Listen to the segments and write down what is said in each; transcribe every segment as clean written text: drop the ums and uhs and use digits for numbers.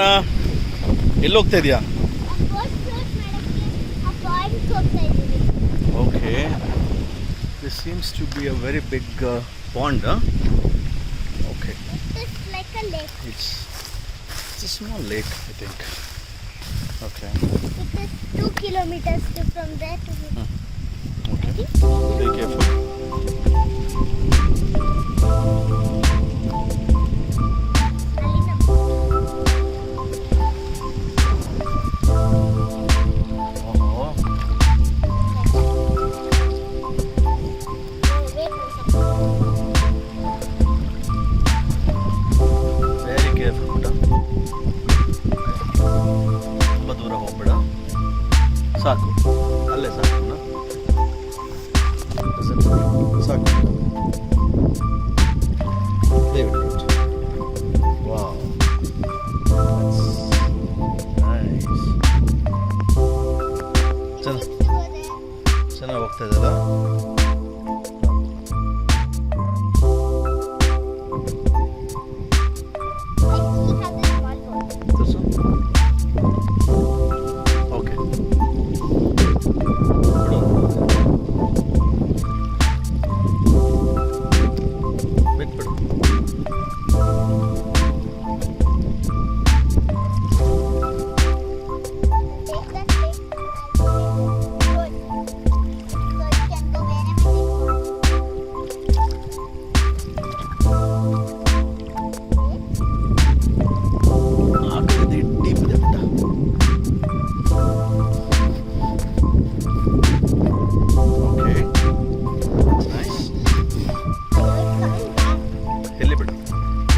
ಮಿಹಾನ ಎಲ್ಲಿ ಹೋಗ್ತಾ ಇದೆಯಾ? Okay, this seems to be a very big pond. Okay, it's a small lake, I think. Okay, it is 2 kilometers from there to here. Okay, be careful. ಸಾಕು, ಅಲ್ಲೇ ಸಾಕು ಸಾಕು. Wow, nice. ಚೆನ್ನಾಗಿ ಹೋಗ್ತಾ ಇದ್ದಲ್ಲ.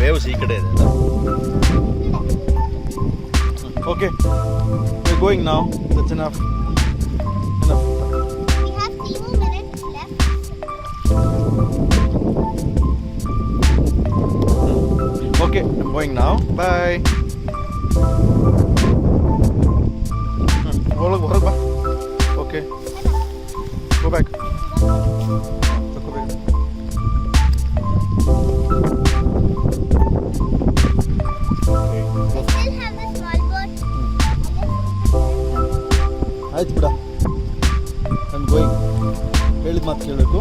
ವೇವ್ಸ್ ಈ ಕಡೆ ಇದೆ. Okay, V are going now. That's enough. We have 3 more minutes left. Okay, I'm going now. Bye. ಹೊರಗೆ ಬಾ. Okay, go back. ಆಯ್ತು ಬಿಡ, ಐಮ್ ಗೋಯಿಂಗ್. ಹೇಳಿದ ಮಾತು ಕೇಳಬೇಕು.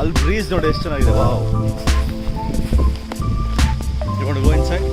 ಅಲ್ಲಿ ಬ್ರೀಸ್ ನೋಡಿ ಎಷ್ಟು ಚೆನ್ನಾಗಿದೆ. Wow, you want to go inside?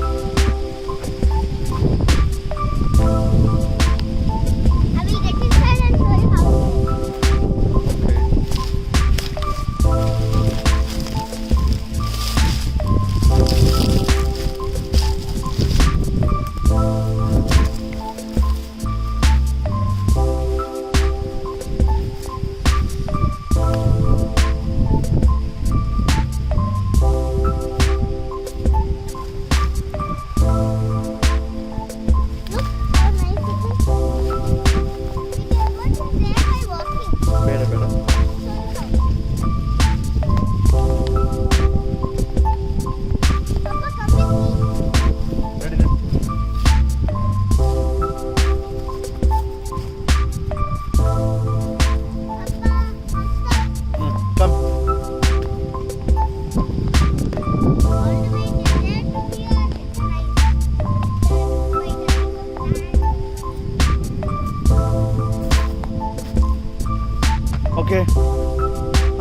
Okay,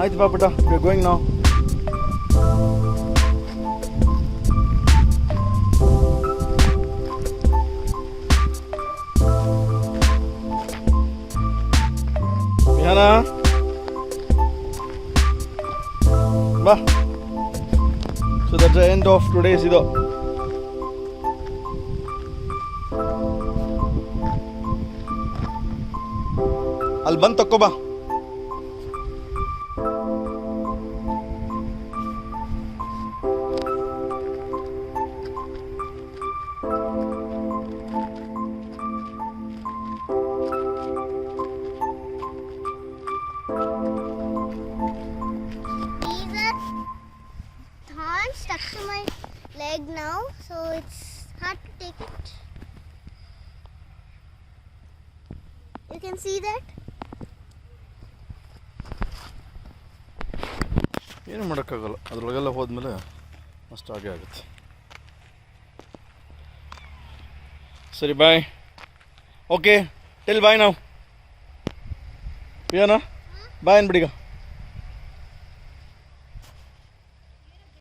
ಆಯ್ತು ಬಾ ಪುಟ್ಟ, we are going now. Mihana ಬಾ. So that's the end of today's. ಇದು ಅಲ್ಲಿ ಬಂದು ತಕ್ಕೋ ಬಾ. Stuck to my leg now, so it's hard to take it. You can see that? ಏನು ಮಾಡೋಕ್ಕಾಗಲ್ಲ, ಅದ್ರೊಳಗೆಲ್ಲ ಹೋದ್ಮೇಲೆ ಅಷ್ಟಾಗೇ ಆಗುತ್ತೆ. ಸರಿ ಬಾಯ್. ಓಕೆ ಟೆಲ್ ಬಾಯ್ ನಾವು. ಏನಾ ಬಾಯ್ ಅನ್ಬಿಡಿಗ.